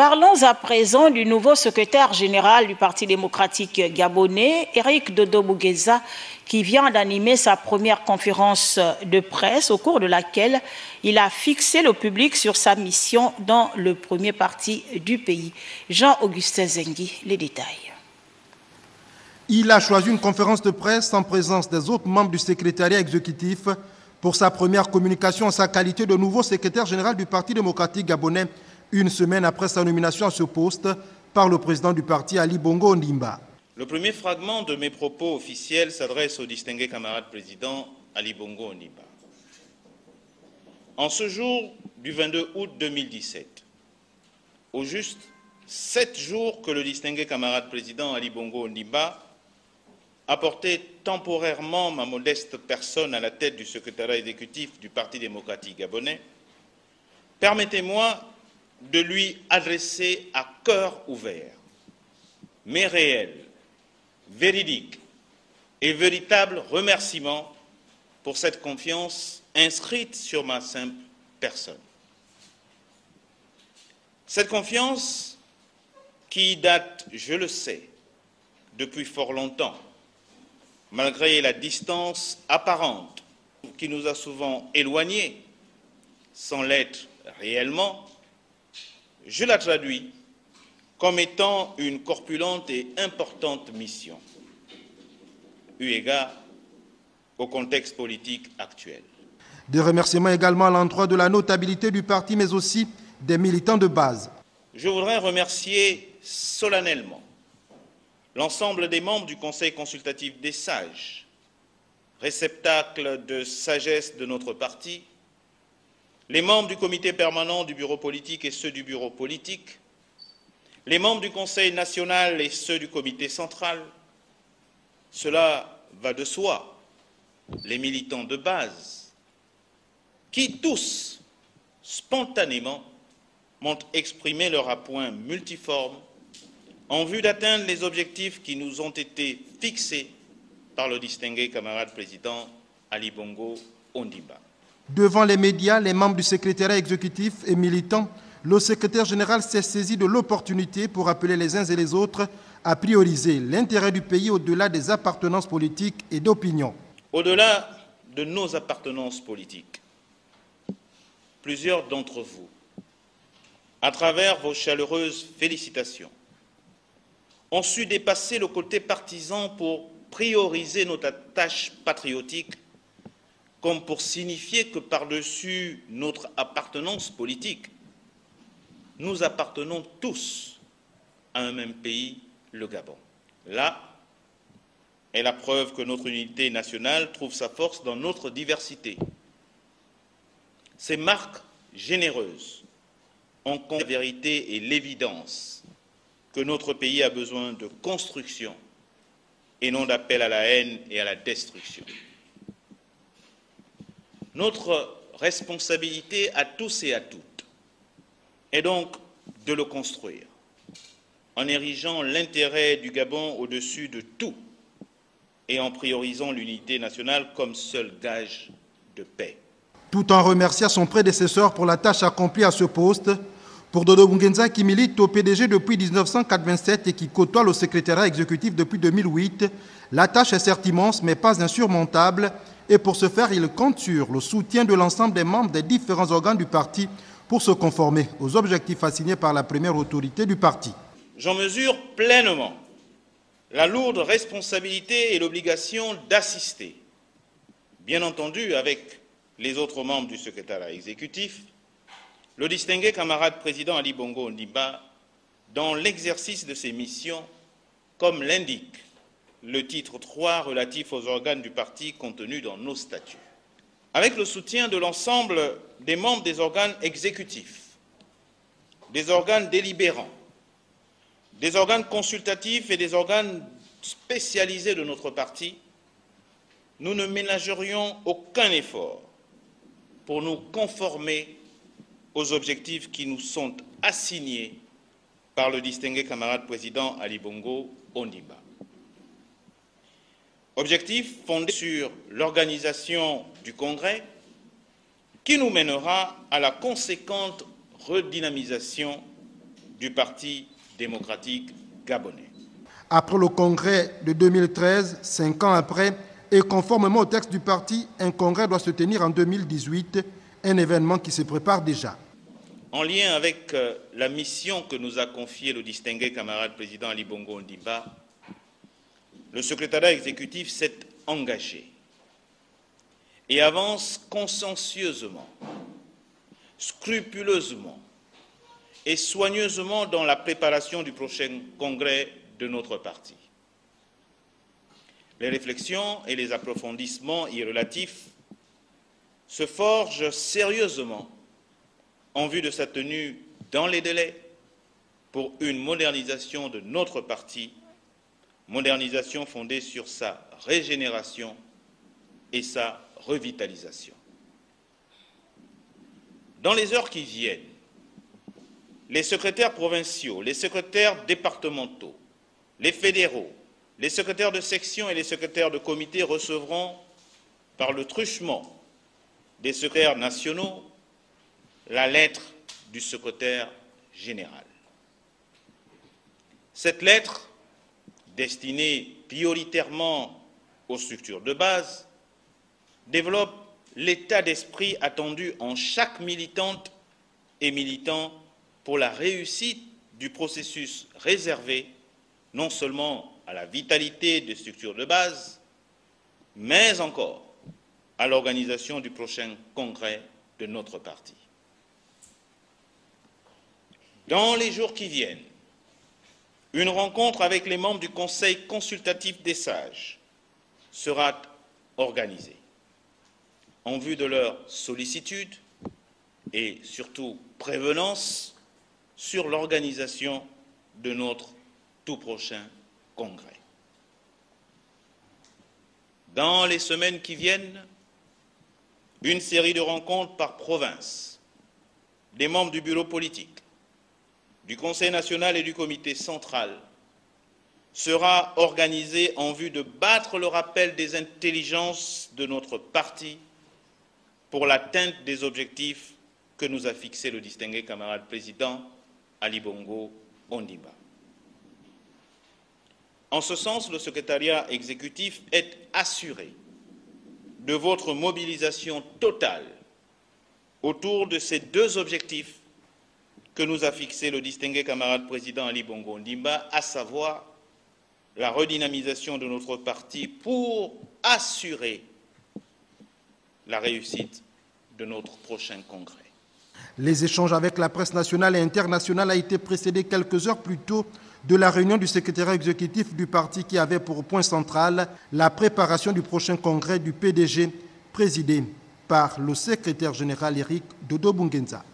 Parlons à présent du nouveau secrétaire général du Parti démocratique gabonais, Eric Dodo Mugueza, qui vient d'animer sa première conférence de presse au cours de laquelle il a fixé le public sur sa mission dans le premier parti du pays. Jean-Augustin Zengi, les détails. Il a choisi une conférence de presse en présence des autres membres du secrétariat exécutif pour sa première communication en sa qualité de nouveau secrétaire général du Parti démocratique gabonais, une semaine après sa nomination à ce poste par le président du parti, Ali Bongo Ondimba. Le premier fragment de mes propos officiels s'adresse au distingué camarade président Ali Bongo Ondimba. En ce jour du 22 août 2017, au juste 7 jours que le distingué camarade président Ali Bongo Ondimba a porté temporairement ma modeste personne à la tête du secrétariat exécutif du Parti démocratique gabonais, permettez-moi de lui adresser à cœur ouvert mes réels, véridiques et véritables remerciements pour cette confiance inscrite sur ma simple personne. Cette confiance qui date, je le sais, depuis fort longtemps, malgré la distance apparente qui nous a souvent éloignés, sans l'être réellement, je la traduis comme étant une corpulente et importante mission, eu égard au contexte politique actuel. Des remerciements également à l'endroit de la notabilité du parti, mais aussi des militants de base. Je voudrais remercier solennellement l'ensemble des membres du Conseil consultatif des sages, réceptacle de sagesse de notre parti, les membres du comité permanent du bureau politique et ceux du bureau politique, les membres du Conseil national et ceux du comité central. Cela va de soi, les militants de base, qui tous, spontanément, m'ont exprimé leur appoint multiforme en vue d'atteindre les objectifs qui nous ont été fixés par le distingué camarade président Ali Bongo Ondimba. Devant les médias, les membres du secrétariat exécutif et militants, le secrétaire général s'est saisi de l'opportunité pour appeler les uns et les autres à prioriser l'intérêt du pays au-delà des appartenances politiques et d'opinion. Au-delà de nos appartenances politiques, plusieurs d'entre vous, à travers vos chaleureuses félicitations, ont su dépasser le côté partisan pour prioriser notre tâche patriotique, comme pour signifier que par-dessus notre appartenance politique, nous appartenons tous à un même pays, le Gabon. Là est la preuve que notre unité nationale trouve sa force dans notre diversité. Ces marques généreuses ont compris la vérité et l'évidence que notre pays a besoin de construction et non d'appel à la haine et à la destruction. Notre responsabilité à tous et à toutes est donc de le construire en érigeant l'intérêt du Gabon au-dessus de tout et en priorisant l'unité nationale comme seul gage de paix. Tout en remerciant son prédécesseur pour la tâche accomplie à ce poste, pour Dodo Mugueza qui milite au PDG depuis 1987 et qui côtoie le secrétariat exécutif depuis 2008, la tâche est certes immense mais pas insurmontable. Et pour ce faire, il compte sur le soutien de l'ensemble des membres des différents organes du parti pour se conformer aux objectifs assignés par la première autorité du parti. J'en mesure pleinement la lourde responsabilité et l'obligation d'assister, bien entendu avec les autres membres du secrétariat exécutif, le distingué camarade président Ali Bongo Ondimba dans l'exercice de ses missions, comme l'indique le titre 3 relatif aux organes du parti contenu dans nos statuts. Avec le soutien de l'ensemble des membres des organes exécutifs, des organes délibérants, des organes consultatifs et des organes spécialisés de notre parti, nous ne ménagerions aucun effort pour nous conformer aux objectifs qui nous sont assignés par le distingué camarade président Ali Bongo Ondimba. Objectif fondé sur l'organisation du Congrès qui nous mènera à la conséquente redynamisation du Parti démocratique gabonais. Après le congrès de 2013, 5 ans après, et conformément au texte du parti, un congrès doit se tenir en 2018, un événement qui se prépare déjà. En lien avec la mission que nous a confiée le distingué camarade président Ali Bongo Ondimba, le secrétariat exécutif s'est engagé et avance consciencieusement, scrupuleusement et soigneusement dans la préparation du prochain congrès de notre parti. Les réflexions et les approfondissements y relatifs se forgent sérieusement en vue de sa tenue dans les délais pour une modernisation de notre parti, modernisation fondée sur sa régénération et sa revitalisation. Dans les heures qui viennent, les secrétaires provinciaux, les secrétaires départementaux, les fédéraux, les secrétaires de section et les secrétaires de comité recevront, par le truchement des secrétaires nationaux, la lettre du secrétaire général. Cette lettre, destinée prioritairement aux structures de base, développe l'état d'esprit attendu en chaque militante et militant pour la réussite du processus réservé non seulement à la vitalité des structures de base, mais encore à l'organisation du prochain congrès de notre parti. Dans les jours qui viennent, une rencontre avec les membres du Conseil consultatif des sages sera organisée en vue de leur sollicitude et surtout prévenance sur l'organisation de notre tout prochain congrès. Dans les semaines qui viennent, une série de rencontres par province des membres du bureau politique, du Conseil national et du comité central sera organisée en vue de battre le rappel des intelligences de notre parti pour l'atteinte des objectifs que nous a fixés le distingué camarade président Ali Bongo Ondimba. En ce sens, le secrétariat exécutif est assuré de votre mobilisation totale autour de ces deux objectifs que nous a fixé le distingué camarade président Ali Bongo Ondimba, à savoir la redynamisation de notre parti pour assurer la réussite de notre prochain congrès. Les échanges avec la presse nationale et internationale ont été précédés quelques heures plus tôt de la réunion du secrétariat exécutif du parti qui avait pour point central la préparation du prochain congrès du PDG présidé par le secrétaire général Eric Dodo Bungenza.